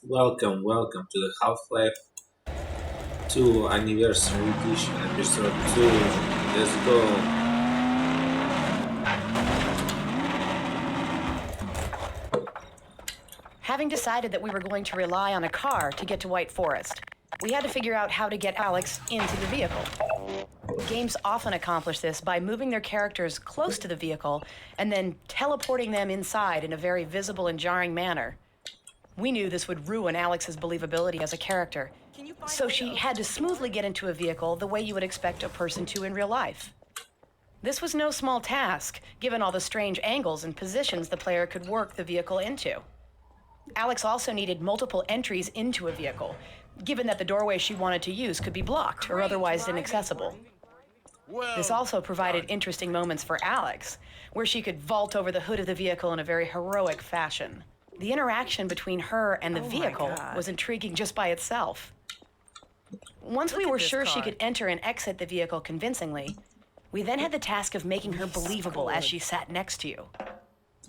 Welcome to the Half-Life 2 Anniversary Edition, Episode 2. Let's go. Having decided that we were going to rely on a car to get to White Forest, we had to figure out how to get Alex into the vehicle. Games often accomplish this by moving their characters close to the vehicle and then teleporting them inside in a very visible and jarring manner. We knew this would ruin Alex's believability as a character, so she had to smoothly get into a vehicle the way you would expect a person to in real life. This was no small task, given all the strange angles and positions the player could work the vehicle into. Alex also needed multiple entries into a vehicle, given that the doorway she wanted to use could be blocked or otherwise inaccessible. This also provided interesting moments for Alex, where she could vault over the hood of the vehicle in a very heroic fashion. The interaction between her and the vehicle was intriguing just by itself. Once we were sure she could enter and exit the vehicle convincingly, we then had the task of making her believable as she sat next to you.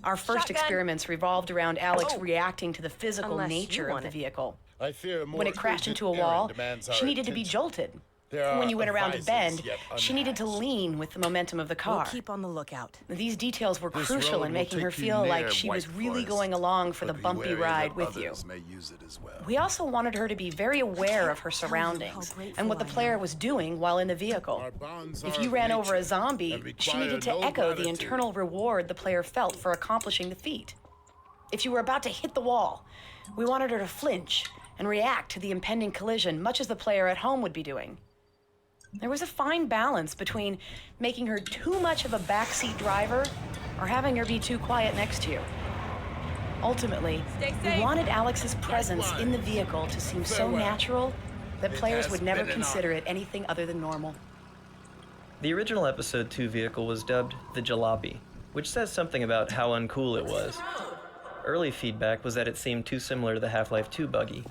Our first experiments revolved around Alex reacting to the physical nature of the vehicle. When it crashed into a wall, she needed to be jolted. When you went around a bend, she needed to lean with the momentum of the car. We'll keep on the lookout. These details were crucial in making her feel like she was really going along for the bumpy ride with you. We also wanted her to be very aware of her surroundings and what the player was doing while in the vehicle. If you ran over a zombie, she needed to echo the internal reward the player felt for accomplishing the feat. If you were about to hit the wall, we wanted her to flinch and react to the impending collision, much as the player at home would be doing. There was a fine balance between making her too much of a backseat driver or having her be too quiet next to you. Ultimately, we wanted Alex's presence in the vehicle to seem so natural that players would never consider it anything other than normal. The original Episode 2 vehicle was dubbed the Jalopy, which says something about how uncool it was. Early feedback was that it seemed too similar to the Half-Life 2 buggy.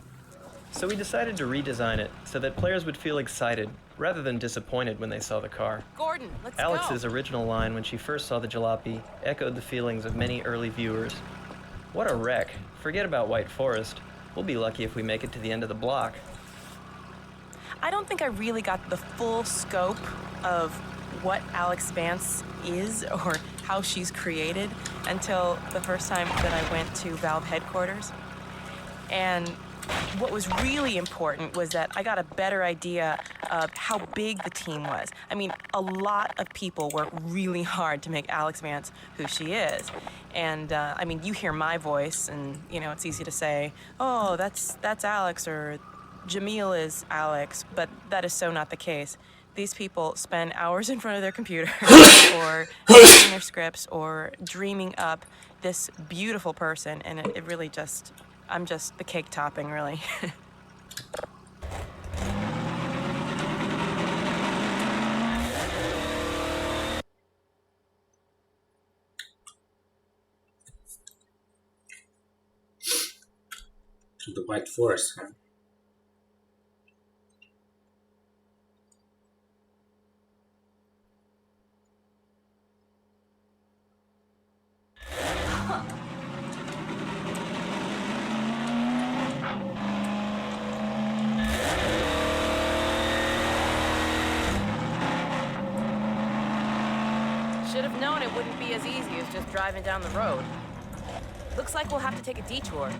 So we decided to redesign it so that players would feel excited rather than disappointed when they saw the car. Gordon, let's Alex's go. original line when she first saw the Jalopy echoed the feelings of many early viewers. What a wreck. Forget about White Forest. We'll be lucky if we make it to the end of the block. I don't think I really got the full scope of what Alex Vance is or how she's created until the first time that I went to Valve headquarters. And what was really important was that I got a better idea of how big the team was. I mean, a lot of people work really hard to make Alex Vance who she is. And, I mean, you hear my voice, and, you know, it's easy to say, oh, that's Alex, or Jamil is Alex, but that is so not the case. These people spend hours in front of their computer or writing their scripts or dreaming up this beautiful person, and it really just... I'm just the cake topping, really. To the White Forest, huh? Should have known it wouldn't be as easy as just driving down the road. Looks like we'll have to take a detour.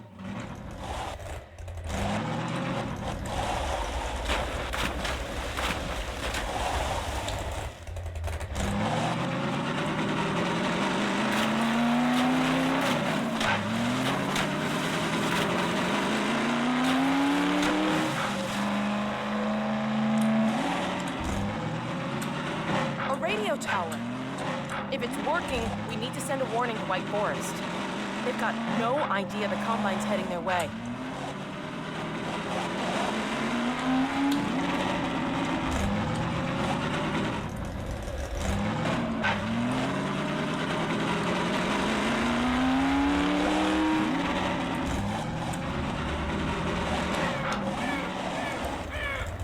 A radio tower. If it's working, we need to send a warning to White Forest. They've got no idea the Combine's heading their way.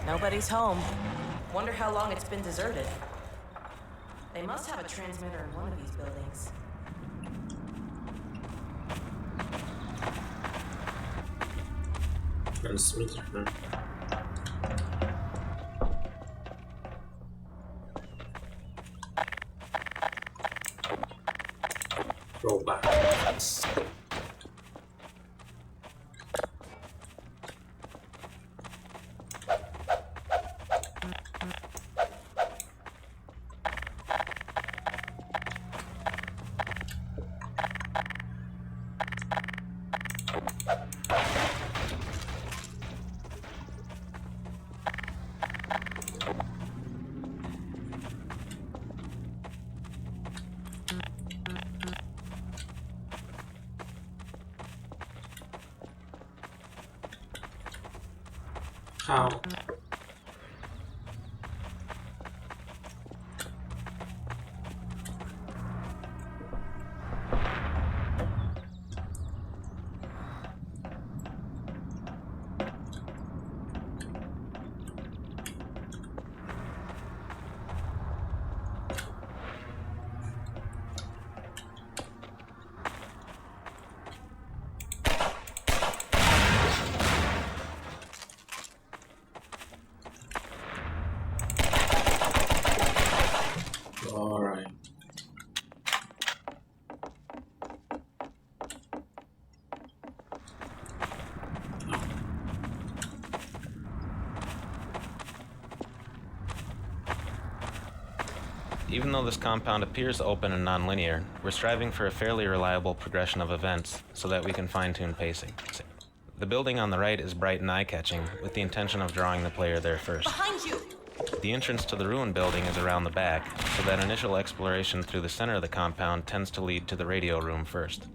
Nobody's home. Wonder how long it's been deserted. They must have a transmitter in one of these buildings. Transmitter. Huh? Rollback. How? Alright. Even though this compound appears open and nonlinear, we're striving for a fairly reliable progression of events so that we can fine-tune pacing. The building on the right is bright and eye-catching, with the intention of drawing the player there first. Behind you! The entrance to the ruin building is around the back, so that initial exploration through the center of the compound tends to lead to the radio room first.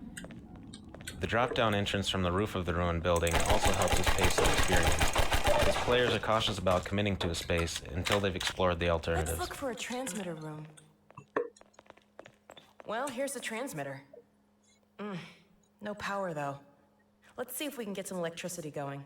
The drop-down entrance from the roof of the ruin building also helps us pace the experience, as players are cautious about committing to a space until they've explored the alternatives. Let's look for a transmitter room. Well, here's the transmitter. No power, though. Let's see if we can get some electricity going.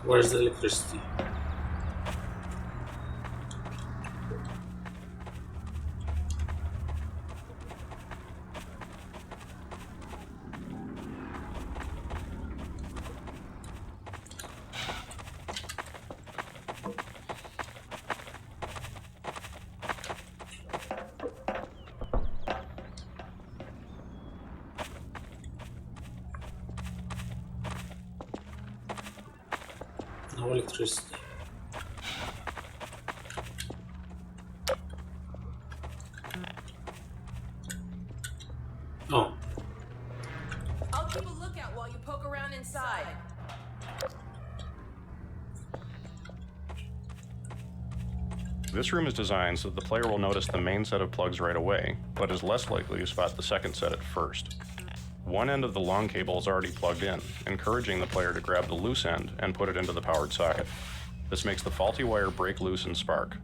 Where's the electricity? No electricity. Oh, I'll keep a lookout while you poke around inside. This room is designed so that the player will notice the main set of plugs right away, but is less likely to spot the second set at first. One end of the long cable is already plugged in, encouraging the player to grab the loose end and put it into the powered socket. This makes the faulty wire break loose and spark.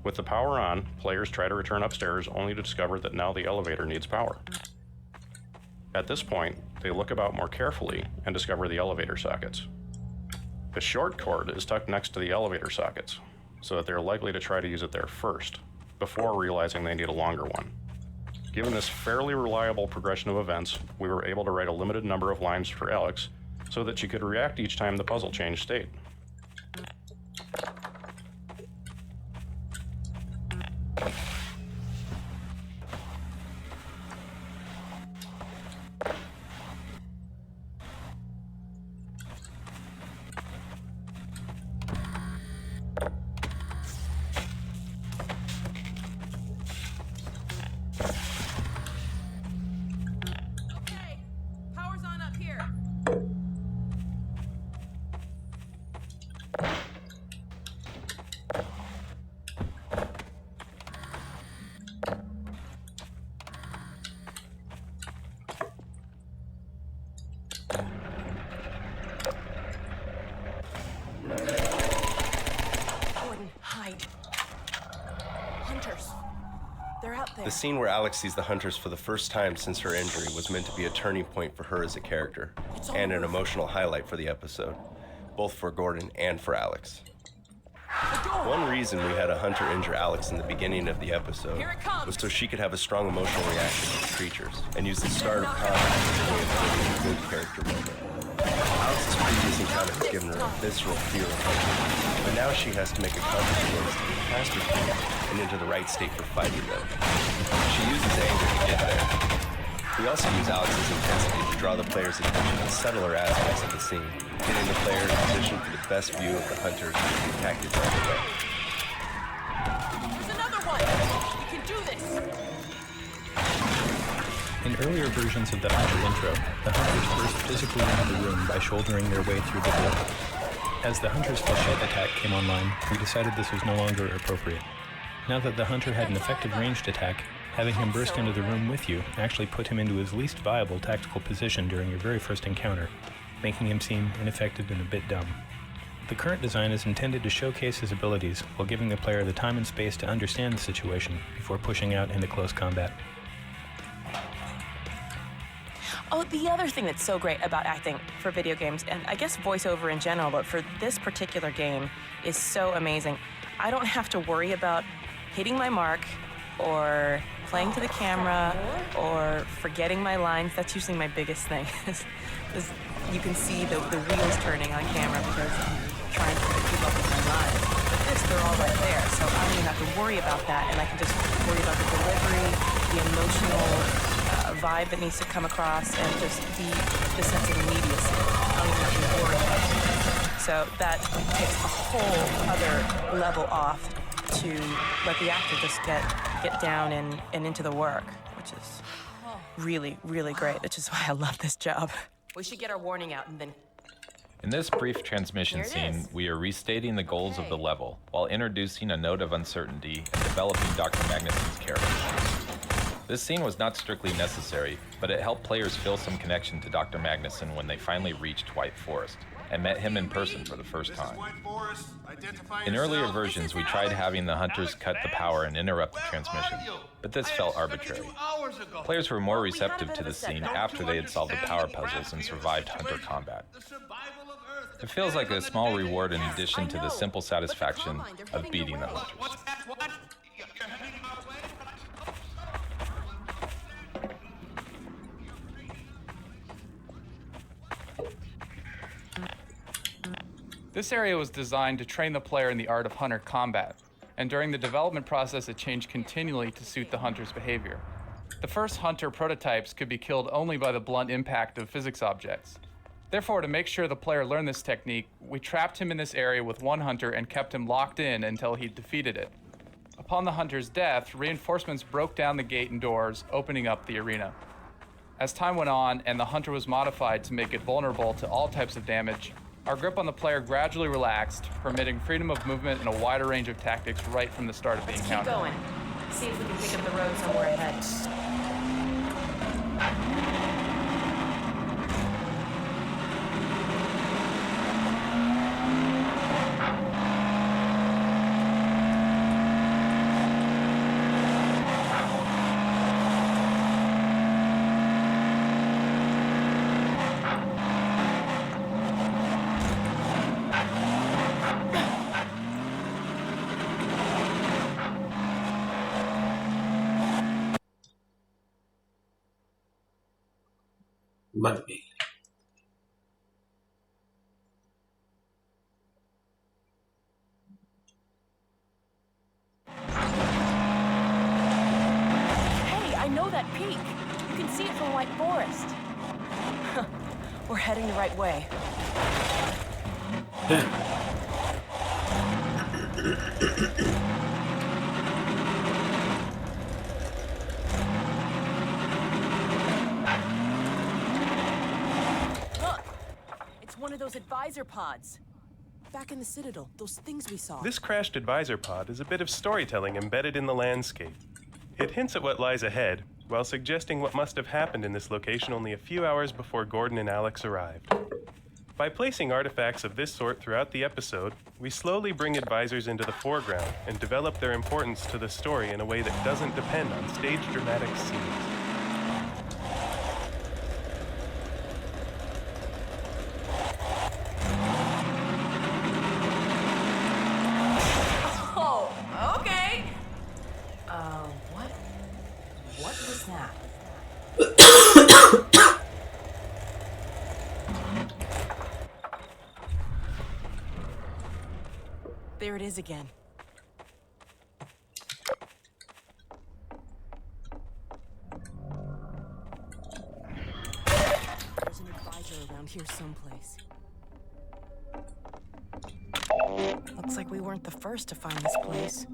With the power on, players try to return upstairs only to discover that now the elevator needs power. At this point, they look about more carefully and discover the elevator sockets. The short cord is tucked next to the elevator sockets, so that they're likely to try to use it there first, before realizing they need a longer one. Given this fairly reliable progression of events, we were able to write a limited number of lines for Alex so that she could react each time the puzzle changed state. The scene where Alex sees the hunters for the first time since her injury was meant to be a turning point for her as a character, and an emotional highlight for the episode, both for Gordon and for Alex. One reason we had a hunter injure Alex in the beginning of the episode was so she could have a strong emotional reaction to the creatures and use the start of combat as a way of building a good character moment. Alex's previous encounter has given her a visceral fear of hunters, but now she has to make a conscious choice to get past her fear and into the right state for fighting them. She uses anger to get there. We also use Alex's intensity to draw the player's attention to subtler aspects of the scene, getting the player in position for the best view of the hunters as the attack is underway. There's another one! We can do this! In earlier versions of the Hunter intro, the hunters burst physically into the room by shouldering their way through the door. As the hunter's flechette attack came online, we decided this was no longer appropriate. Now that the hunter had an effective ranged attack, having him burst into the room with you actually put him into his least viable tactical position during your very first encounter, making him seem ineffective and a bit dumb. The current design is intended to showcase his abilities while giving the player the time and space to understand the situation before pushing out into close combat. Oh, the other thing that's so great about acting for video games, and I guess voiceover in general, but for this particular game, is so amazing. I don't have to worry about hitting my mark, or playing to the camera, or forgetting my lines. That's usually my biggest thing. You can see the wheels turning on camera because I'm trying to keep up with my lines. But this, they're all right there, so I don't even have to worry about that, and I can just worry about the delivery, the emotional vibe that needs to come across, and just the sense of immediacy. I don't even have to worry about it. So that takes a whole other level off to let the actor just get down and into the work, which is really, really great, which is why I love this job. We should get our warning out and then... In this brief transmission scene, we are restating the goals of the level, while introducing a note of uncertainty and developing Dr. Magnuson's character. This scene was not strictly necessary, but it helped players feel some connection to Dr. Magnuson when they finally reached White Forest and met him in person for the first time. In earlier versions, we tried having the hunters cut the power and interrupt the transmission, but this felt arbitrary. Players were more receptive to the scene after they had solved the power puzzles and survived hunter combat. It feels like a small reward in addition to the simple satisfaction of beating the hunters. This area was designed to train the player in the art of hunter combat, and during the development process it changed continually to suit the hunter's behavior. The first hunter prototypes could be killed only by the blunt impact of physics objects. Therefore, to make sure the player learned this technique, we trapped him in this area with one hunter and kept him locked in until he defeated it. Upon the hunter's death, reinforcements broke down the gate and doors, opening up the arena. As time went on and the hunter was modified to make it vulnerable to all types of damage, our grip on the player gradually relaxed, permitting freedom of movement and a wider range of tactics right from the start of the encounter. Keep going. See if we can pick up the road somewhere ahead. Money. Hey, I know that peak. You can see it from White Forest. We're heading the right way. One of those advisor pods. Back in the Citadel, those things we saw. This crashed advisor pod is a bit of storytelling embedded in the landscape. It hints at what lies ahead, while suggesting what must have happened in this location only a few hours before Gordon and Alex arrived. By placing artifacts of this sort throughout the episode, we slowly bring advisors into the foreground and develop their importance to the story in a way that doesn't depend on staged dramatic scenes. Oh, okay. What was that? There it is again. There's an advisor around here someplace. Looks like we weren't the first to find this place.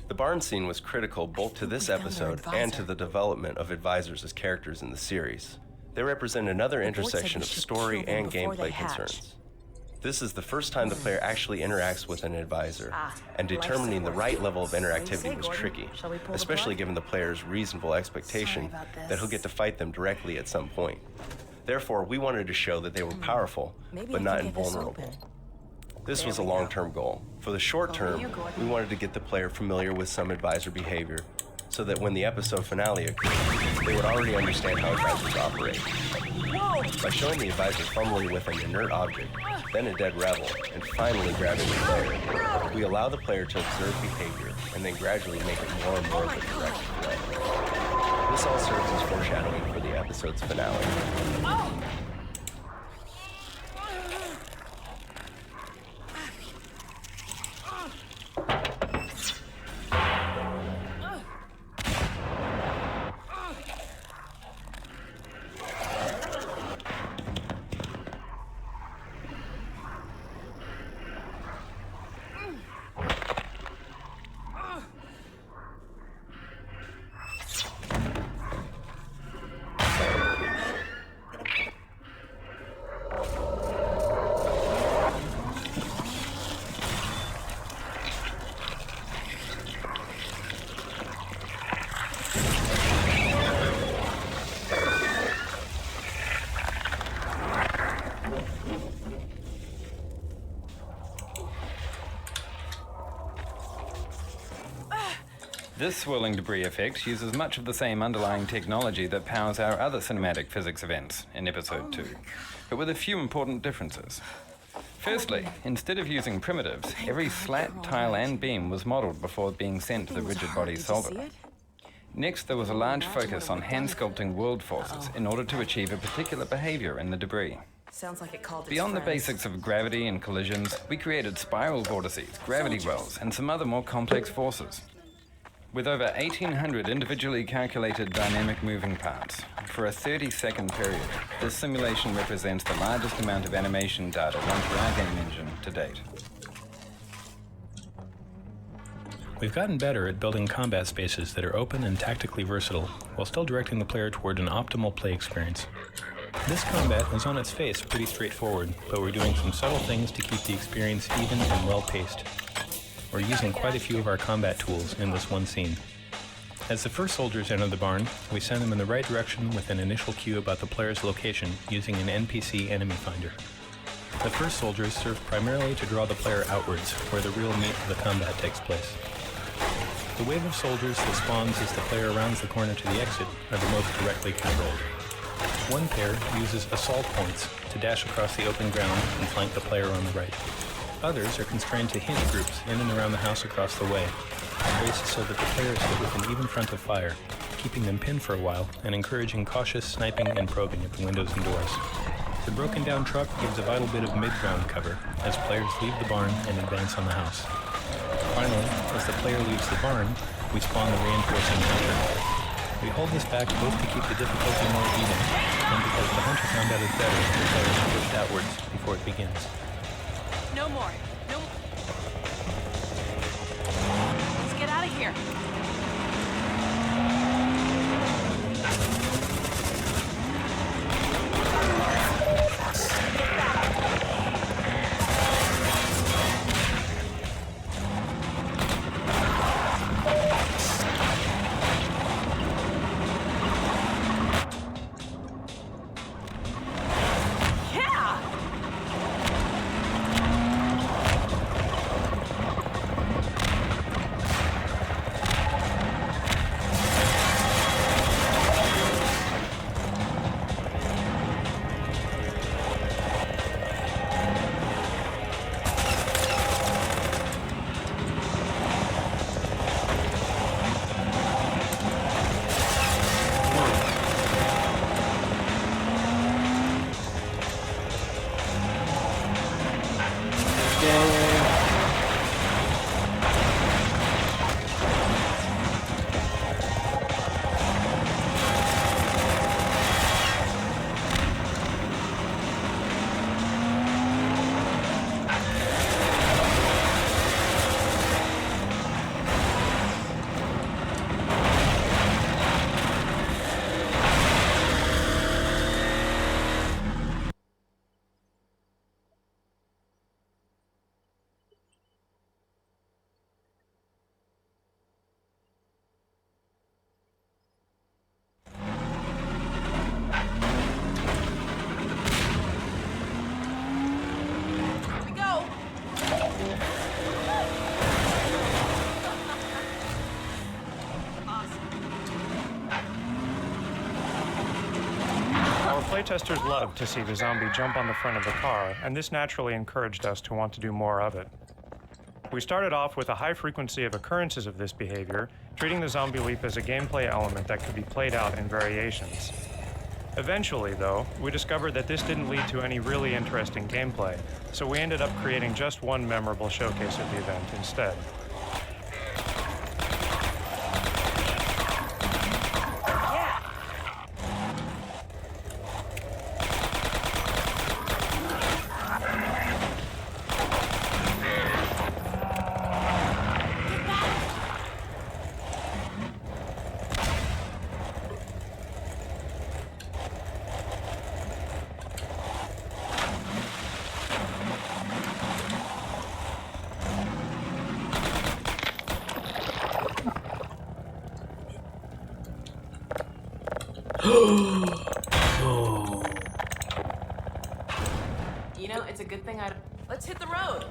The barn scene was critical both to this episode and to the development of advisors as characters in the series. They represent another intersection of story and gameplay concerns. This is the first time the player actually interacts with an advisor, and determining the right level of interactivity was tricky, especially given the player's reasonable expectation that he'll get to fight them directly at some point. Therefore, we wanted to show that they were powerful, but not invulnerable. This was a long-term goal. For the short term, we wanted to get the player familiar with some advisor behavior, so that when the episode finale occurred, they would already understand how advisors operate. By showing the advisor fumbling with an inert object, then a dead rebel, and finally grabbing the player, we allow the player to observe behavior and then gradually make it more and more of a direct threat. This all serves as foreshadowing for the episode's finale. This swirling debris effect uses much of the same underlying technology that powers our other cinematic physics events in Episode 2, but with a few important differences. Firstly, instead of using primitives, every slat, tile, and beam was modeled before being sent to the rigid body solver. Next, there was a large focus on hand-sculpting world forces in order to achieve a particular behavior in the debris. Sounds like it called its Beyond the friends. basics of gravity and collisions, we created spiral vortices, gravity wells, and some other more complex forces. With over 1,800 individually calculated dynamic moving parts, for a 30-second period, this simulation represents the largest amount of animation data run through our game engine to date. We've gotten better at building combat spaces that are open and tactically versatile, while still directing the player toward an optimal play experience. This combat is on its face pretty straightforward, but we're doing some subtle things to keep the experience even and well-paced. We're using quite a few of our combat tools in this one scene. As the first soldiers enter the barn, we send them in the right direction with an initial cue about the player's location using an NPC enemy finder. The first soldiers serve primarily to draw the player outwards, where the real meat of the combat takes place. The wave of soldiers that spawns as the player rounds the corner to the exit are the most directly controlled. One pair uses assault points to dash across the open ground and flank the player on the right. Others are constrained to hint groups in and around the house across the way, placed so that the players sit with an even front of fire, keeping them pinned for a while and encouraging cautious sniping and probing at the windows and doors. The broken down truck gives a vital bit of mid-ground cover as players leave the barn and advance on the house. Finally, as the player leaves the barn, we spawn the reinforcing hunter. We hold this back both to keep the difficulty more even, and because the hunter combat is better when the player is pushed outwards before it begins. No more. No more. Let's get out of here. playtesters loved to see the zombie jump on the front of the car, and this naturally encouraged us to want to do more of it. We started off with a high frequency of occurrences of this behavior, treating the zombie leap as a gameplay element that could be played out in variations. Eventually, though, we discovered that this didn't lead to any really interesting gameplay, so we ended up creating just one memorable showcase of the event instead. Oh. You know, it's a good thing Let's hit the road.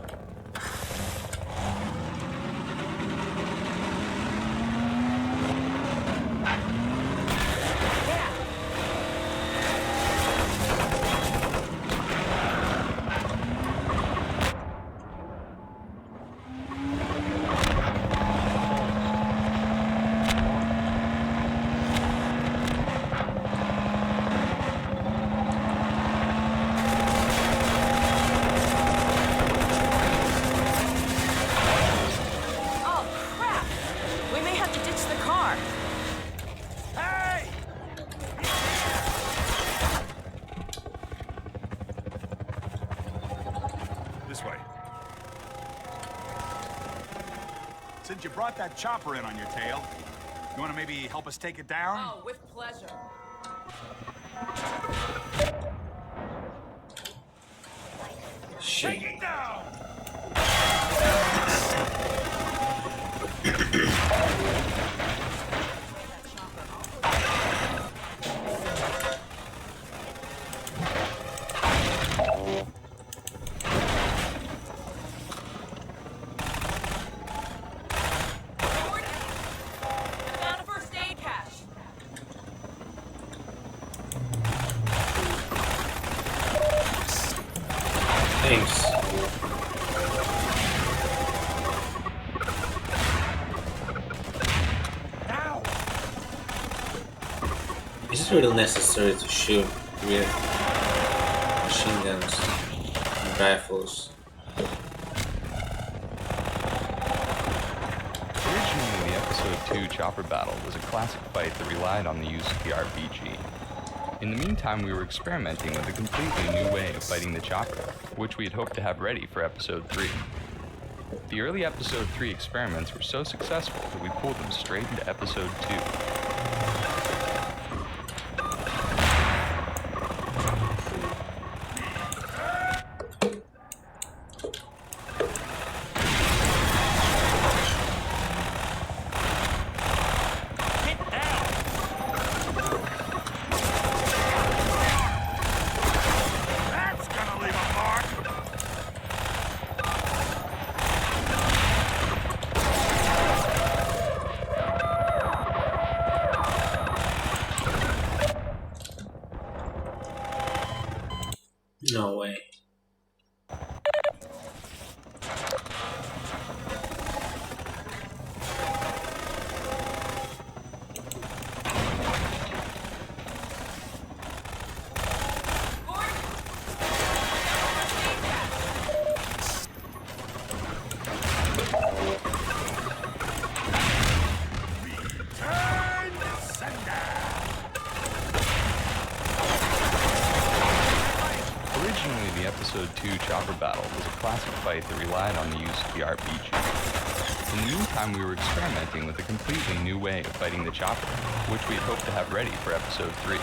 Since you brought that chopper in on your tail, you want to maybe help us take it down? Oh, with pleasure. Shit. Take it down! Thanks. Is it really necessary to shoot with machine guns and rifles? Originally, the Episode 2 chopper battle was a classic fight that relied on the use of the RPG. In the meantime, we were experimenting with a completely new way of fighting the chopper, which we had hoped to have ready for Episode 3. The early Episode 3 experiments were so successful that we pulled them straight into Episode 2. No way. Originally, the Episode 2 chopper battle was a classic fight that relied on the use of the RPG. In the meantime, we were experimenting with a completely new way of fighting the chopper, which we had hoped to have ready for Episode 3.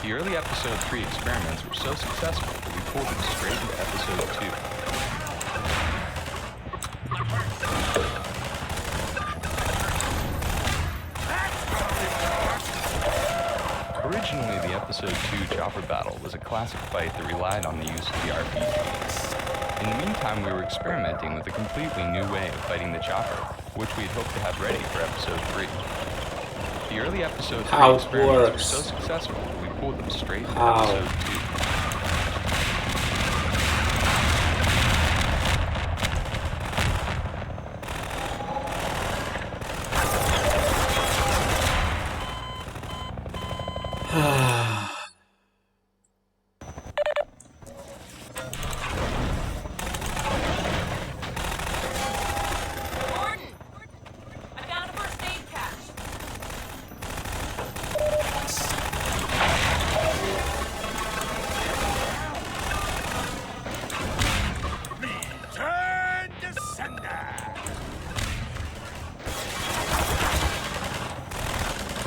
The early Episode 3 experiments were so successful that we pulled them straight into Episode 2. Originally, the Episode 2 chopper battle was a classic fight that relied on the use of the RPG. In the meantime, we were experimenting with a completely new way of fighting the chopper, which we had hoped to have ready for Episode 3. The early Episode 3 experiments were so successful that we pulled them straight into episode 2.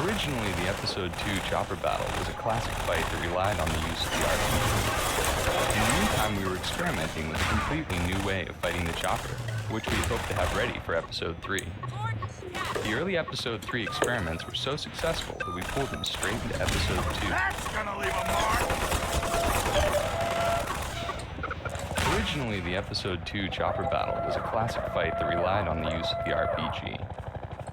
Originally, the episode 2 chopper battle was a classic fight that relied on the use of the RPG. In the meantime, we were experimenting with a completely new way of fighting the chopper, which we hoped to have ready for episode 3. The early episode 3 experiments were so successful that we pulled them straight into episode 2. That's gonna leave a mark! Originally, the episode 2 chopper battle was a classic fight that relied on the use of the RPG.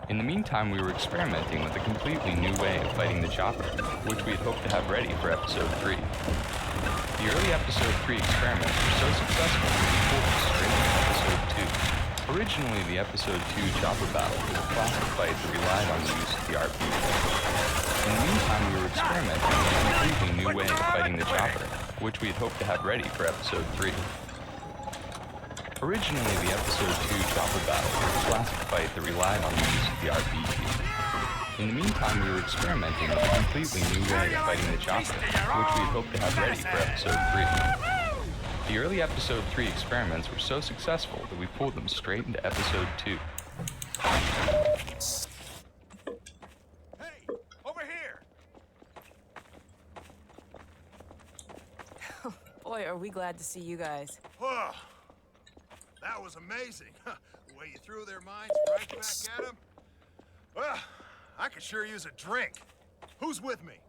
In the meantime, we were experimenting with a completely new way of fighting the chopper, which we had hoped to have ready for episode 3. The early episode 3 experiments were so successful that we pulled them straight into episode 2. Originally, the episode 2 chopper battle was a classic fight that relied on the use of the RPG. In the meantime, we were experimenting with a completely new way of fighting the chopper, which we had hoped to have ready for episode 3. Originally, the episode 2 chopper battle was a classic fight that relied on the use of the RPG. In the meantime, we were experimenting with a completely new way of fighting the chopper, which we had hoped to have ready for episode 3. The early episode 3 experiments were so successful that we pulled them straight into episode 2. Hey, over here! Boy, are we glad to see you guys. Whoa, that was amazing. The way you threw their minds right back at them. Well, I could sure use a drink. Who's with me?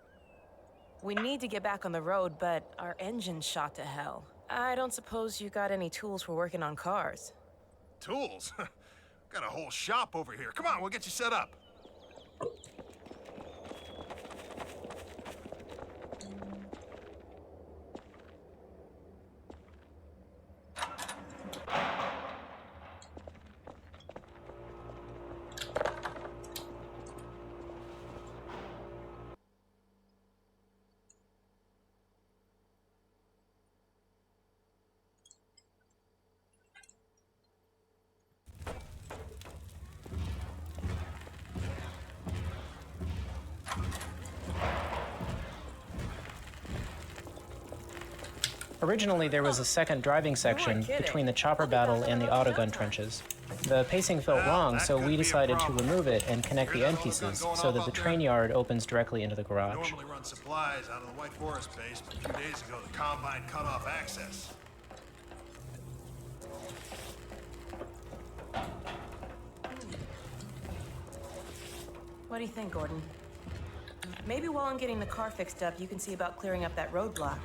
We need to get back on the road, but our engine's shot to hell. I don't suppose you got any tools for working on cars. Tools? Got a whole shop over here. Come on, we'll get you set up. Originally, there was a second driving section between the chopper battle and the autogun trenches. The pacing felt wrong, so we decided to remove it and connect the end pieces so that the train yard opens directly into the garage. Normally run supplies out of the White Forest base, but a few days ago the Combine cut off access. What do you think, Gordon? Maybe while I'm getting the car fixed up, you can see about clearing up that roadblock.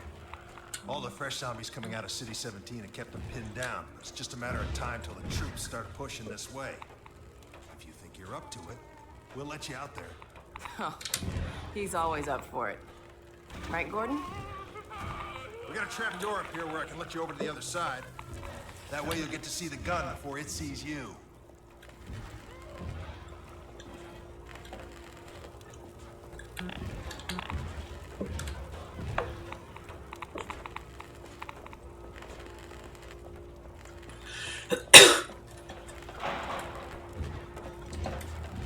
All the fresh zombies coming out of City 17 have kept them pinned down. It's just a matter of time till the troops start pushing this way. If you think you're up to it, we'll let you out there. Oh, he's always up for it. Right, Gordon? We got a trap door up here where I can let you over to the other side. That way you'll get to see the gun before it sees you.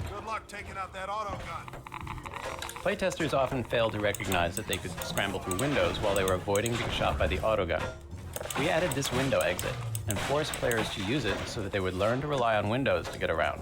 Good luck taking out that autogun. Playtesters often fail to recognize that they could scramble through windows while they were avoiding being shot by the autogun. We added this window exit and forced players to use it so that they would learn to rely on windows to get around.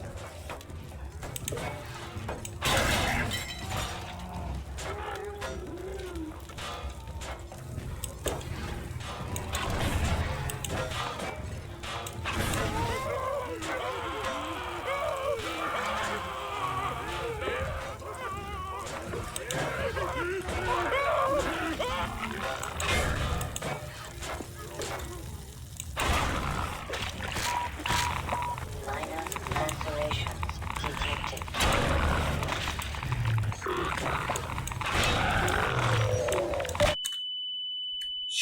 Minor lacerations detected.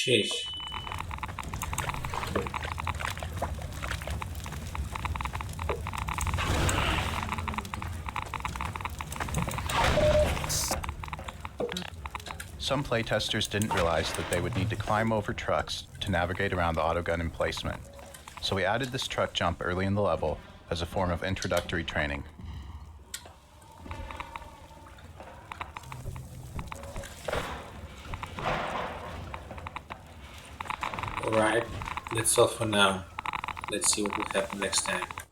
Sheesh. Some playtesters didn't realize that they would need to climb over trucks to navigate around the autogun emplacement. So we added this truck jump early in the level as a form of introductory training. Alright, that's all for now. Let's see what will happen next time.